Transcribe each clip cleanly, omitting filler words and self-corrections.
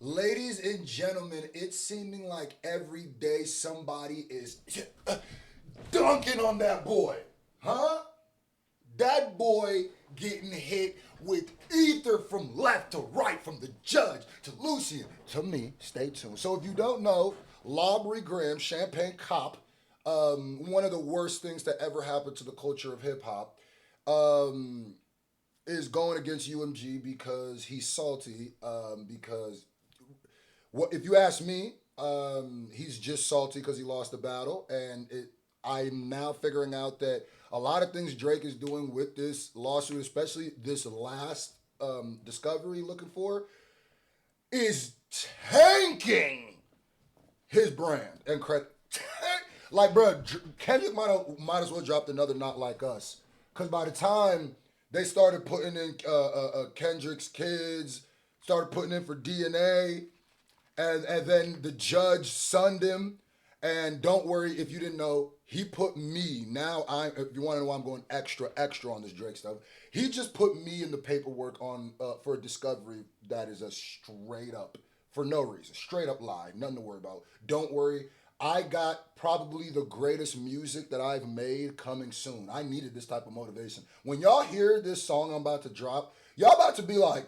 Ladies and gentlemen, it's seeming like every day somebody is dunking on that boy. Huh? That boy getting hit with ether from left to right, from the judge to Lucian to me. Stay tuned. So if you don't know, Lucian Grainge, Champagne Cop, one of the worst things that ever happened to the culture of hip hop, um, is going against UMG because he's salty. Because what if you ask me, he's just salty because he lost the battle, and I'm now figuring out that a lot of things Drake is doing with this lawsuit, especially this last discovery looking for, is tanking his brand and credit. Like, bro, Kendrick might as well dropped another Not Like Us, because by the time they started putting in Kendrick's kids, started putting in for DNA, and then the judge sunned him. And don't worry if you didn't know, he put me. Now if you want to know why I'm going extra on this Drake stuff, he just put me in the paperwork on for a discovery that is a straight up, for no reason, straight up lie, nothing to worry about. Don't worry, I got probably the greatest music that I've made coming soon. I needed this type of motivation. When y'all hear this song I'm about to drop, y'all about to be like,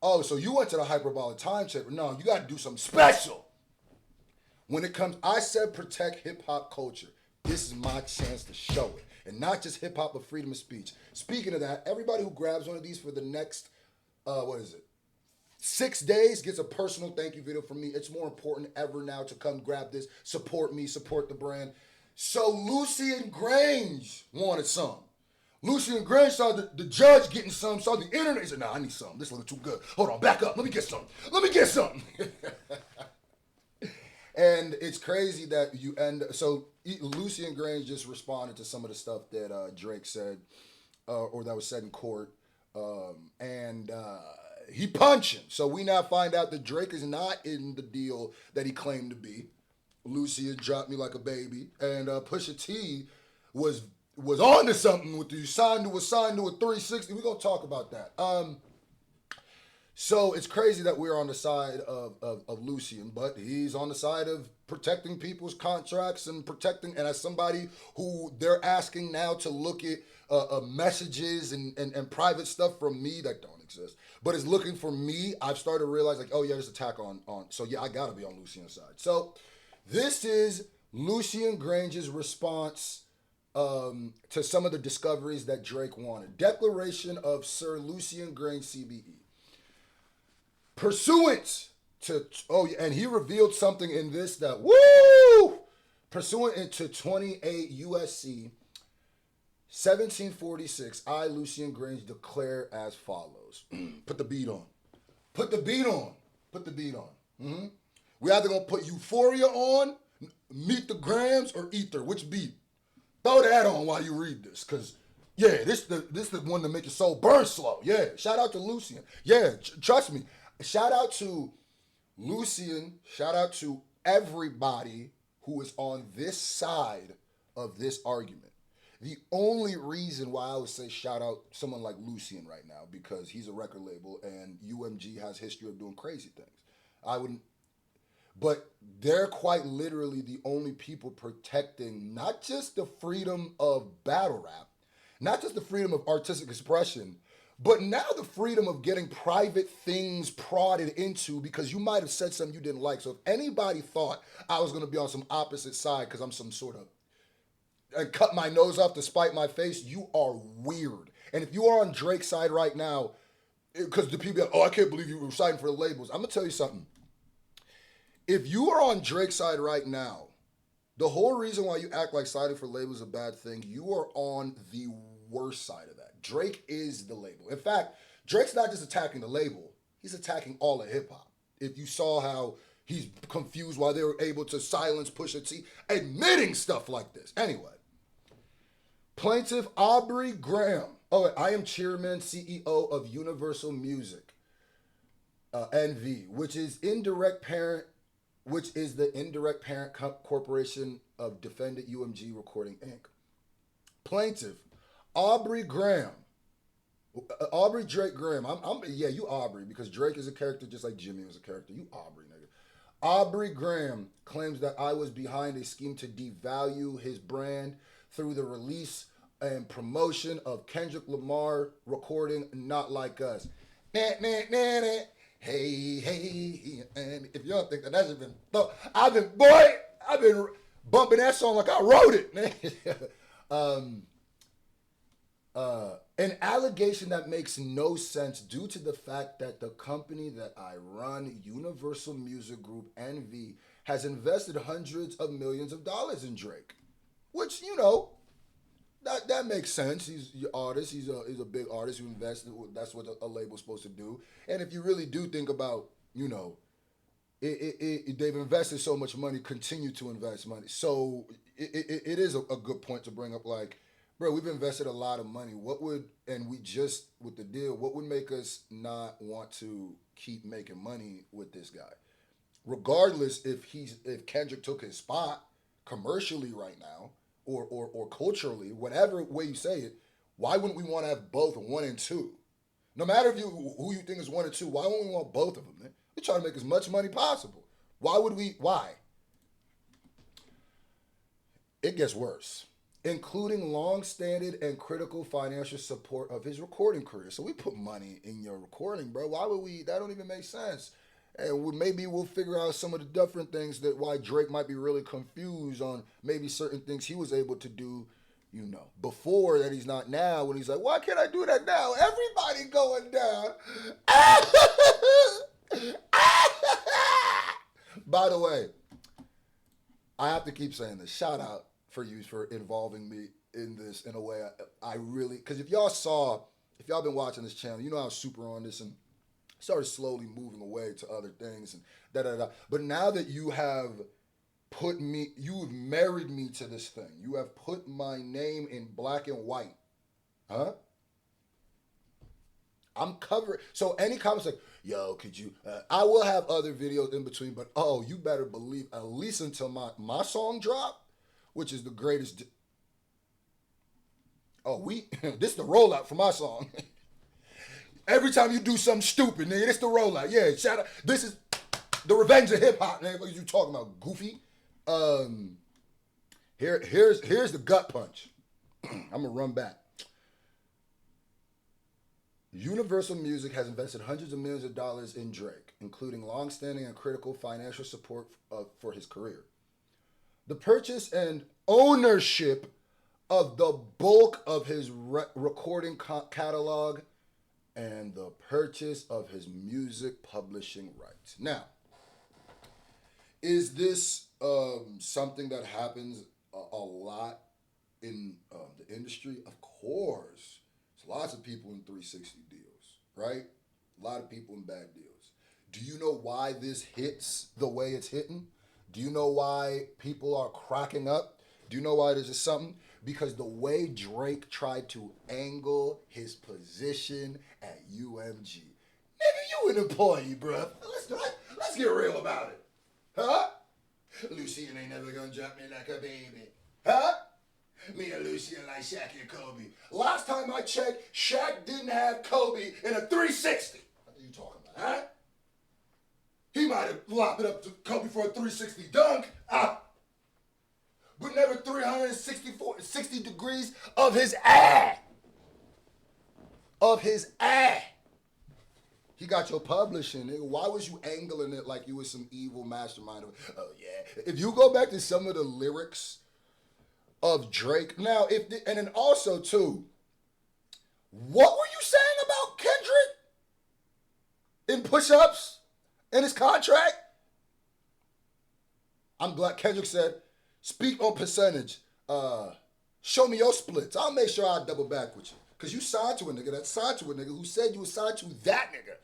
oh, so you went to the hyperbolic time chamber. No, you got to do something special. When it comes, I said protect hip hop culture. This is my chance to show it. And not just hip hop, but freedom of speech. Speaking of that, everybody who grabs one of these for the next, 6 days gets a personal thank you video from me. It's more important ever now to come grab this, support me, support the brand. So Lucian Grainge wanted some. Lucian Grainge saw the judge getting some, saw the internet. He said, nah, I need some. This looking too good. Hold on, back up. Let me get some. And it's crazy that you end. So Lucian Grainge just responded to some of the stuff that Drake said, or that was said in court, and he punched him. So we now find out that Drake is not in the deal that he claimed to be. Lucian dropped me like a baby, and Pusha T was on to something with you. Signed to a 360. We're gonna talk about that. So it's crazy that we're on the side of Lucian, but he's on the side of protecting people's contracts and protecting, and as somebody who they're asking now to look at messages and private stuff from me that don't exist, but is looking for me, I've started to realize, like, oh yeah, there's attack on, so yeah, I gotta be on Lucian's side. So this is Lucian Grainge's response to some of the discoveries that Drake wanted. Declaration of Sir Lucian Grainge, CBE. Pursuant to, and he revealed something in this that, woo! Pursuant into 28 USC 1746, I, Lucian Grainge, declare as follows. Put the beat on. Put the beat on. Put the beat on. Mm-hmm. We either gonna put Euphoria on, Meet the Grams, or Ether. Which beat? Throw that on while you read this, cause yeah, this the one to make your soul burn slow. Yeah, shout out to Lucian. Yeah, trust me. Shout out to Lucian. Shout out to everybody who is on this side of this argument. The only reason why I would say shout out someone like Lucian right now, because he's a record label and UMG has history of doing crazy things. I wouldn't, but they're quite literally the only people protecting not just the freedom of battle rap, not just the freedom of artistic expression, but now the freedom of getting private things prodded into because you might have said something you didn't like. So if anybody thought I was going to be on some opposite side because I'm some sort of, and cut my nose off to spite my face, you are weird. And if you are on Drake's side right now, because the people are, oh, I can't believe you were siding for the labels. I'm going to tell you something. If you are on Drake's side right now, the whole reason why you act like siding for labels is a bad thing, you are on the worst side of that. Drake is the label. In fact, Drake's not just attacking the label, he's attacking all of hip hop. If you saw how he's confused why they were able to silence Pusha T, admitting stuff like this. Anyway, Plaintiff Aubrey Graham. Oh, I am chairman, CEO of Universal Music, NV, which is the indirect parent corporation of defendant UMG Recording Inc. Plaintiff Aubrey Graham Aubrey Drake Graham. Yeah, you Aubrey because Drake is a character just like Jimmy was a character. You Aubrey nigga. Aubrey Graham claims that I was behind a scheme to devalue his brand through the release and promotion of Kendrick Lamar recording "Not Like Us." Nah, nah, nah, nah. Hey, hey, and if you don't think that that's been, I've been bumping that song like I wrote it. um, an allegation that makes no sense due to the fact that the company that I run, Universal Music Group (NV), has invested hundreds of millions of dollars in Drake, which that makes sense. He's an artist. He's a big artist who invested. That's what a label's supposed to do. And if you really do think about, they've invested so much money, continue to invest money. So it is a good point to bring up. Like, bro, we've invested a lot of money. And we just with the deal, what would make us not want to keep making money with this guy? Regardless if Kendrick took his spot commercially right now or culturally, whatever way you say it, why wouldn't we want to have both one and two? No matter who you think is one and two, why wouldn't we want both of them? Man? We try to make as much money possible. Why would we? Why? It gets worse, including long-standing and critical financial support of his recording career. So we put money in your recording, bro. Why would we? That don't even make sense. And maybe we'll figure out some of the different things that why Drake might be really confused on maybe certain things he was able to do, before that he's not now. When he's like, why can't I do that now? Everybody going down. By the way, I have to keep saying this. Shout out for you for involving me in this in a way I really, because if y'all been watching this channel, you know I was super on this and started slowly moving away to other things and da da da. But now that you have married me to this thing. You have put my name in black and white. Huh? I'm covered. So any comments like, yo, could you, I will have other videos in between, but you better believe, at least until my song drop, which is the greatest. This is the rollout for my song. Every time you do something stupid, nigga, this the rollout. Yeah, shout out. This is the revenge of hip hop, nigga. What are you talking about, goofy? Here's the gut punch. I'm gonna run back. Universal Music has invested hundreds of millions of dollars in Drake, including long-standing and critical financial support for his career. The purchase and ownership of the bulk of his recording catalog and the purchase of his music publishing rights. Now, is this something that happens a lot in the industry? Of course. There's lots of people in 360 deals, right? A lot of people in bad deals. Do you know why this hits the way it's hitting? Do you know why people are cracking up? Do you know why this is something? Because the way Drake tried to angle his position at UMG. Nigga, you an employee, bruh. Let's get real about it. Huh? Lucian ain't never gonna drop me like a baby. Huh? Me and Lucian like Shaq and Kobe. Last time I checked, Shaq didn't have Kobe in a 360. What are you talking about, huh? He might have lopped it up to Kobe for a 360 dunk. But never 60 degrees of his ass. Of his ass. He got your publishing, nigga. Why was you angling it like you was some evil mastermind? Oh, yeah. If you go back to some of the lyrics of Drake, now, and then also, too, what were you saying about Kendrick in push-ups in his contract? I'm glad Kendrick said, speak on percentage. Show me your splits. I'll make sure I double back with you. Because you signed to a nigga that signed to a nigga who said you were signed to that nigga.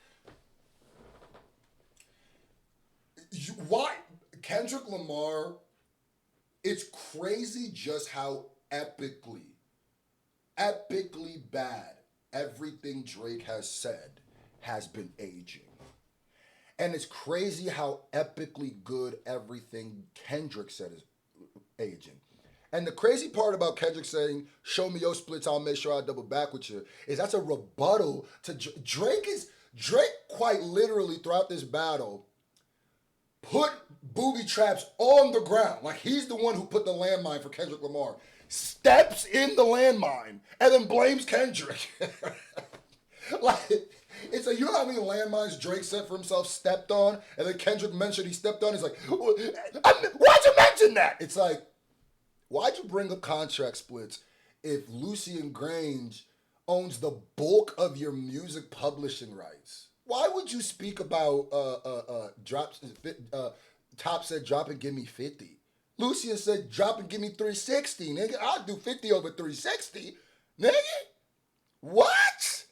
Why? Kendrick Lamar, it's crazy just how epically bad everything Drake has said has been aging. And it's crazy how epically good everything Kendrick said is aging. And the crazy part about Kendrick saying, "Show me your splits, I'll make sure I double back with you," is that's a rebuttal to Drake quite literally throughout this battle put booby traps on the ground. Like he's the one who put the landmine for Kendrick Lamar. Steps in the landmine and then blames Kendrick. Like it's like, you know how many landmines Drake set for himself, stepped on, and then Kendrick mentioned he stepped on. He's like, why'd you mention that? It's like, why'd you bring up contract splits if Lucian Grainge owns the bulk of your music publishing rights? Why would you speak about Top said drop and give me 50? Lucian said drop and give me 360, nigga. I'll do 50 over 360, nigga. What?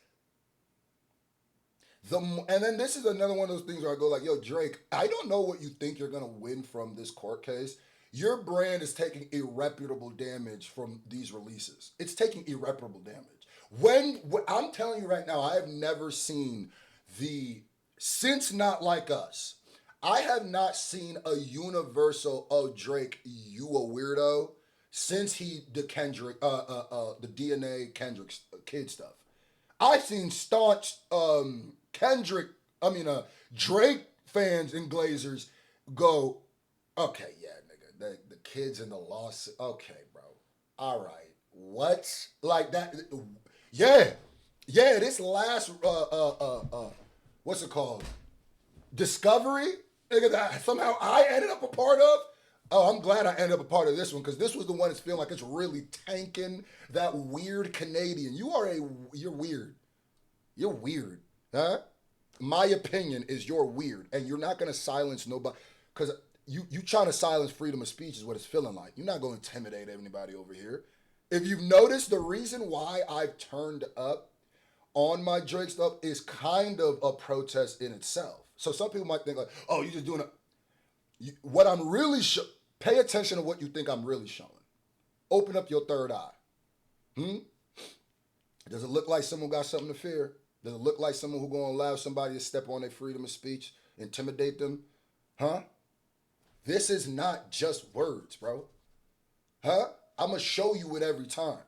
And then this is another one of those things where I go like, yo, Drake, I don't know what you think you're gonna win from this court case. Your brand is taking irreparable damage from these releases. It's taking irreparable damage. When I'm telling you right now, I have never seen since Not Like Us, I have not seen a universal, oh, Drake, you a weirdo, since the Kendrick, the DNA Kendrick kid stuff. I've seen staunch Drake fans and Glazers go, okay, yeah, nigga, the kids in the lawsuit, okay, bro, all right, what? Like that, yeah, this last, what's it called? Discovery, nigga, that somehow I ended up a part of. Oh, I'm glad I ended up a part of this one because this was the one that's feeling like it's really tanking that weird Canadian. You're weird. You're weird, huh? My opinion is you're weird, and you're not gonna silence nobody because you trying to silence freedom of speech is what it's feeling like. You're not gonna intimidate anybody over here. If you've noticed, the reason why I've turned up on my Drake stuff is kind of a protest in itself. So some people might think like, oh, you're just doing it. What I'm really pay attention to what you think I'm really showing. Open up your third eye. Does it look like someone got something to fear? Does it look like someone who's going to allow somebody to step on their freedom of speech, intimidate them? Huh? This is not just words, bro. Huh? I'm going to show you it every time.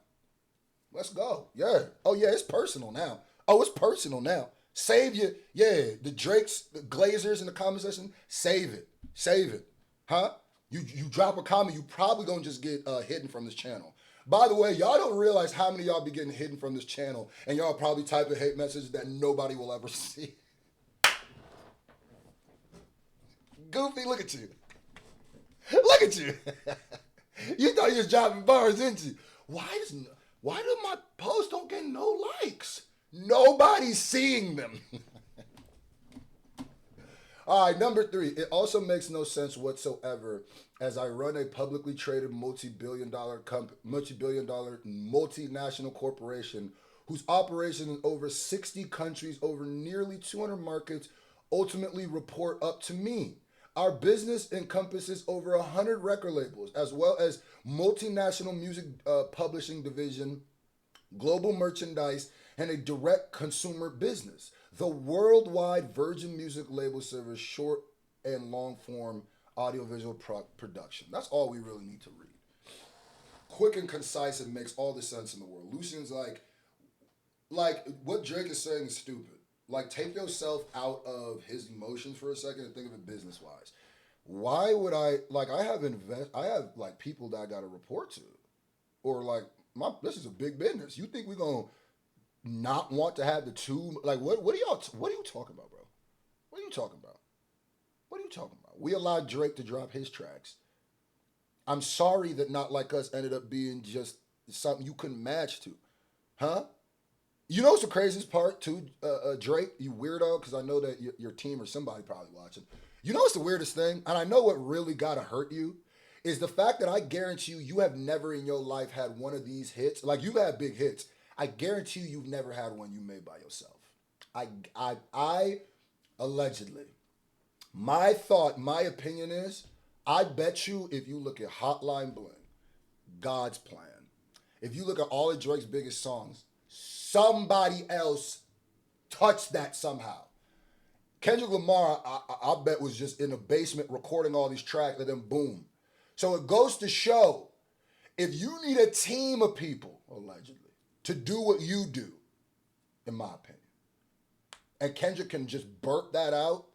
Let's go. Yeah. Oh, yeah, it's personal now. Oh, it's personal now. Save your, yeah, the Drakes, the Glazers in the comment section, save it. Save it. Huh? You drop a comment, you probably gonna just get hidden from this channel. By the way, y'all don't realize how many of y'all be getting hidden from this channel, and y'all probably type a hate message that nobody will ever see. Goofy, look at you. Look at you. You thought you was dropping bars, didn't you? Why do my posts don't get no likes? Nobody's seeing them. All right, number 3. It also makes no sense whatsoever as I run a publicly traded multi-billion dollar multinational corporation whose operations in over 60 countries over nearly 200 markets ultimately report up to me. Our business encompasses over 100 record labels, as well as multinational music publishing division, global merchandise, and a direct consumer business. The worldwide Virgin Music label serves short and long form audiovisual production. That's all we really need to read. Quick and concise, it makes all the sense in the world. Lucian's like what Drake is saying is stupid. Like, take yourself out of his emotions for a second and think of it business wise. Why would I have like people that I got to report to, or like this is a big business. You think we're gonna not want to have the two? Like, what are you talking about, bro? What are you talking about? What are you talking about? We allowed Drake to drop his tracks. I'm sorry that Not Like Us ended up being just something you couldn't match to, huh? You know what's the craziest part too, Drake, you weirdo, because I know that your team or somebody probably watching. You know what's the weirdest thing? And I know what really gotta hurt you is the fact that I guarantee you have never in your life had one of these hits. Like, you've had big hits. I guarantee you've never had one you made by yourself. I allegedly. My opinion is, I bet you if you look at Hotline Bling, God's Plan, if you look at all of Drake's biggest songs, somebody else touched that somehow. Kendrick Lamar, I bet, was just in the basement recording all these tracks, and then boom. So it goes to show, if you need a team of people, allegedly, to do what you do, in my opinion, and Kendrick can just burp that out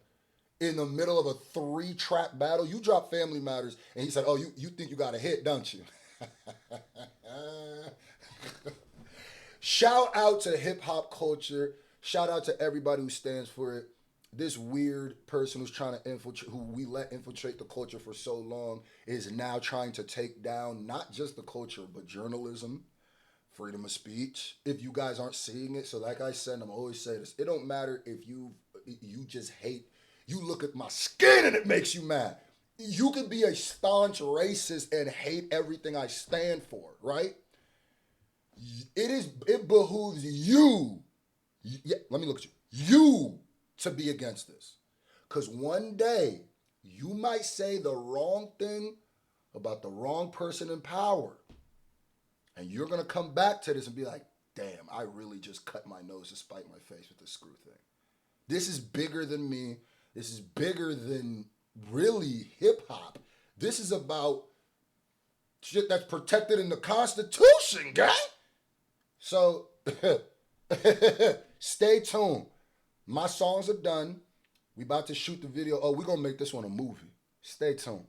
in the middle of a 3-track battle. You drop Family Matters, and he said, oh, you think you got a hit, don't you? Shout out to hip hop culture. Shout out to everybody who stands for it. This weird person who's trying to infiltrate, who we let infiltrate the culture for so long, is now trying to take down not just the culture, but journalism, freedom of speech. If you guys aren't seeing it, so like I said, I'm always say this, it don't matter if you just hate, you look at my skin and it makes you mad. You could be a staunch racist and hate everything I stand for, right? It behooves you. Yeah, let me look at you. You to be against this. Because one day, you might say the wrong thing about the wrong person in power. And you're going to come back to this and be like, damn, I really just cut my nose to spite my face with this screw thing. This is bigger than me. This is bigger than really hip hop. This is about shit that's protected in the Constitution, gang. So, stay tuned. My songs are done. We about to shoot the video. Oh, we're going to make this one a movie. Stay tuned.